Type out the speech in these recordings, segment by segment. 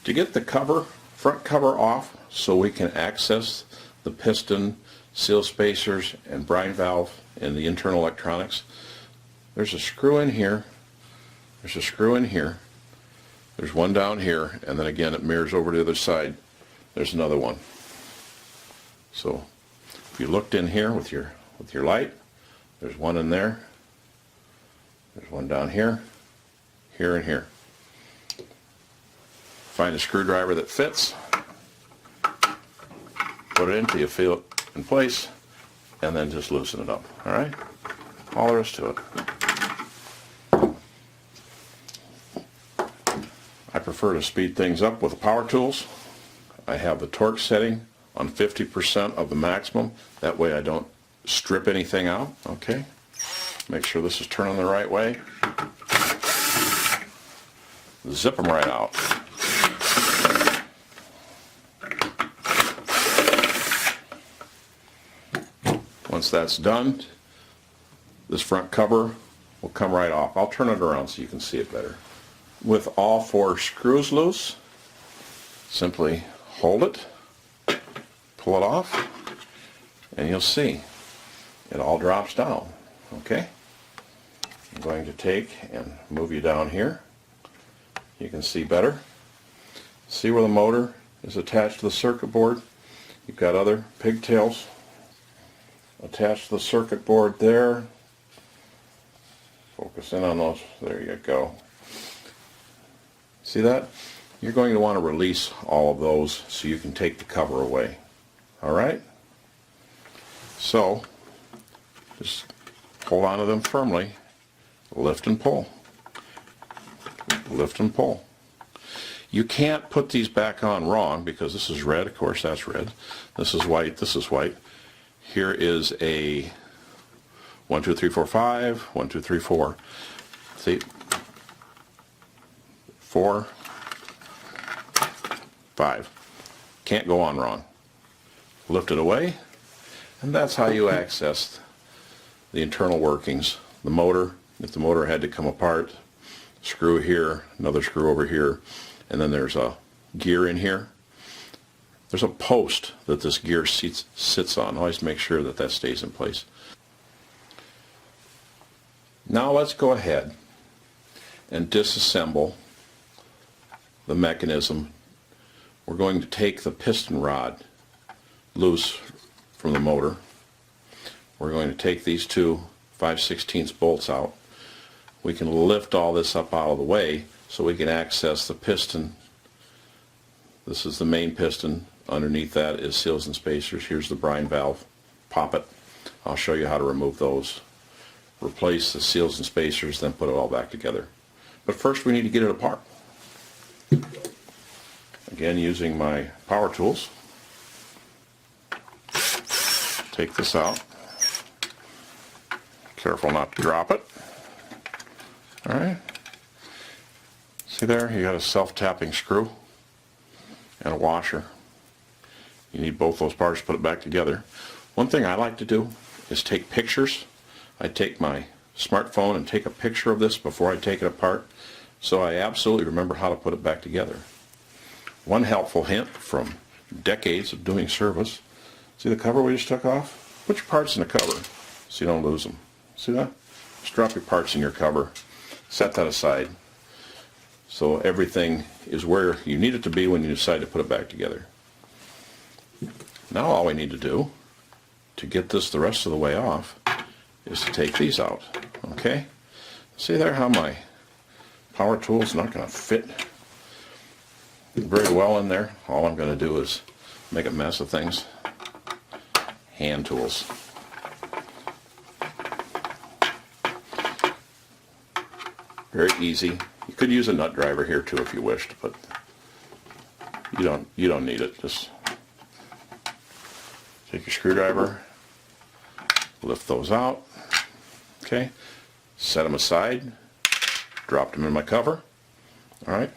To get the cover, front cover off so we can access the piston, seal spacers, and brine valve and the internal electronics, there's a screw in here, there's a screw in here, there's one down here, and then again it mirrors over to the other side. There's another one. So if you looked in here with your light, there's one in there, there's one down here, here, and here. Find a screwdriver that fits, put it in till you feel it in place, and then just loosen it up. Alright? All there is to it. I prefer to speed things up with the power tools. I have the torque setting on 50% of the maximum. That way I don't strip anything out. Okay? Make sure this is turning the right way. Zip them right out. Once that's done, this front cover will come right off. I'll turn it around so you can see it better. With all 4 screws loose, simply hold it, pull it off, and you'll see it all drops down. Okay? I'm going to take and move you down here. You can see better. See where the motor is attached to the circuit board? You've got other pigtails attached to the circuit board there. Focus in on those. There you go. See that? You're going to want to release all of those so you can take the cover away. Alright? So, just hold on to them firmly. Lift and pull. Lift and pull. You can't put these back on wrong because this is red. Of course, that's red. This is white. This is white. Here is a 1, 2, 3, 4, 5. 1, 2, 3, 4. See? 4, 5. Can't go on wrong. Lift it away, and that's how you access the internal workings. The motor, if the motor had to come apart, screw here, another screw over here, and then there's a gear in here. There's a post that this gear sits on. Always make sure that that stays in place. Now let's go ahead and disassemble the mechanism. We're going to take the piston rod loose from the motor. We're going to take these 2 5/16 bolts out. We can lift all this up out of the way so we can access the piston. This is the main piston. Underneath that is seals and spacers. Here's the brine valve. Pop it. I'll show you how to remove those. Replace the seals and spacers, then put it all back together. But first we need to get it apart. Again, using my power tools. Take this out. Careful not to drop it. Alright. See there? You got a self-tapping screw and a washer. You need both those parts to put it back together. One thing I like to do is take pictures. I take my smartphone and take a picture of this before I take it apart, so I absolutely remember how to put it back together. One helpful hint from decades of doing service. See the cover we just took off? Put your parts in the cover so you don't lose them. See that? Just drop your parts in your cover. Set that aside so everything is where you need it to be when you decide to put it back together. Now all we need to do to get this the rest of the way off is to take these out. Okay? See there how my power tool is not going to fit very well in there? All I'm going to do is make a mess of things. Hand tools. Very easy. You could use a nut driver here too if you wished, but you don't need it. Just take your screwdriver, lift those out. Okay, set them aside. Dropped them in my cover. All right.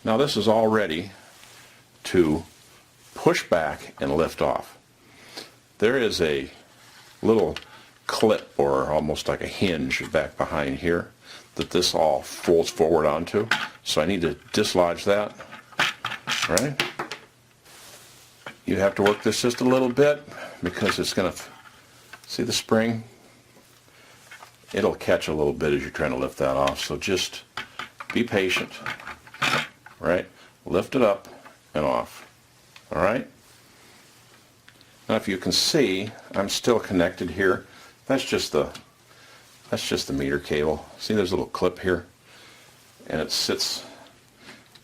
Now this is all ready to push back and lift off. There is a little clip or almost like a hinge back behind here that this all folds forward onto. So I need to dislodge that right? You have to work this just a little bit because it's going to, see the spring? It'll catch a little bit as you're trying to lift that off, so just be patient, right? Lift it up and off, all right? Now if you can see, I'm still connected here. That's just the meter cable. See, there's a little clip here, and it sits,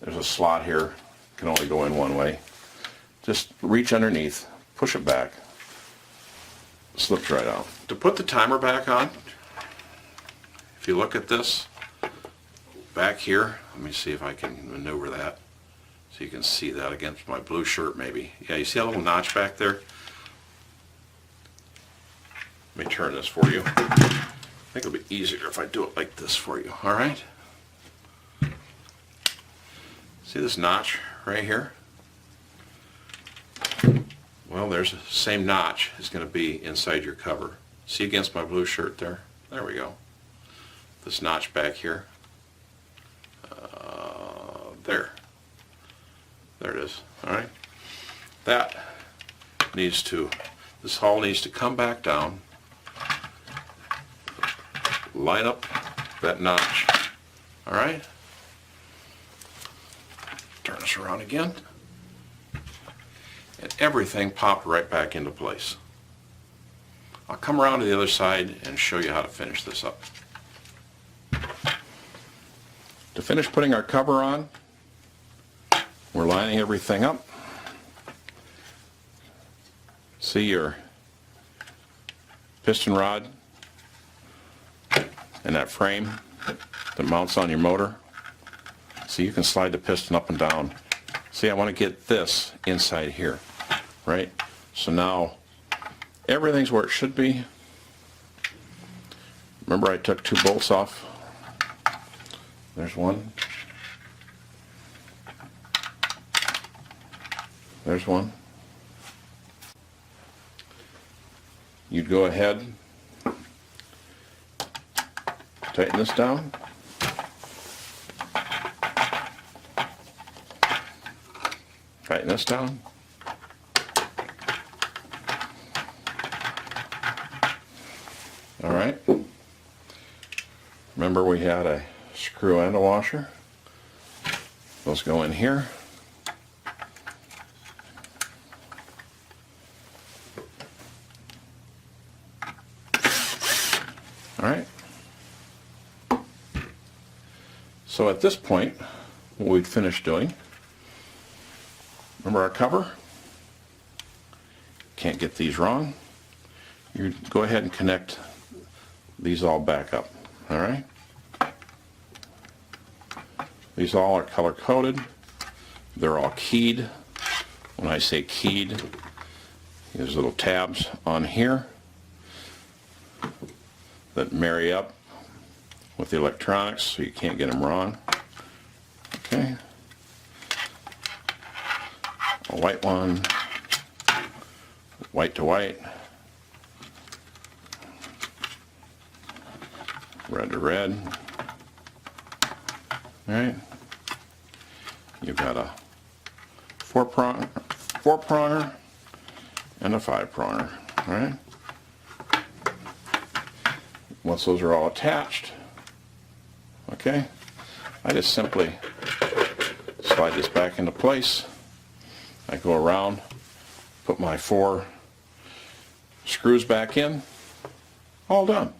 there's a slot here, can only go in one way. Just reach underneath, push it back, slips right out. To put the timer back on, if you look at this back here, let me see if I can maneuver that so you can see that against my blue shirt maybe. Yeah, you see that little notch back there? Let me turn this for you. I think it'll be easier if I do it like this for you, all right? See this notch right here? Well, there's the same notch is going to be inside your cover. See against my blue shirt there? There we go. This notch back here. There. There it is. All right. That needs to, this hull needs to come back down. Line up that notch. All right. Turn this around again. And everything popped right back into place. I'll come around to the other side and show you how to finish this up. To finish putting our cover on, we're lining everything up. See your piston rod and that frame that mounts on your motor. So you can slide the piston up and down. See, I want to get this inside here, right? So now everything's where it should be. Remember I took 2 bolts off? There's one. There's one. You'd go ahead, tighten this down. Tighten this down. All right. Remember we had a screw and a washer. Those go in here. All right. So at this point, what we'd finished doing, remember our cover? Can't get these wrong. You go ahead and connect these all back up. All right. These all are color coded. They're all keyed. When I say keyed, there's little tabs on here that marry up with the electronics so you can't get them wrong. Okay. A white one, white to white, red to red. All right. You've got a 4-pronger and a 5-pronger. All right. Once those are all attached, okay, I just simply slide this back into place. I go around, put my 4 screws back in, all done.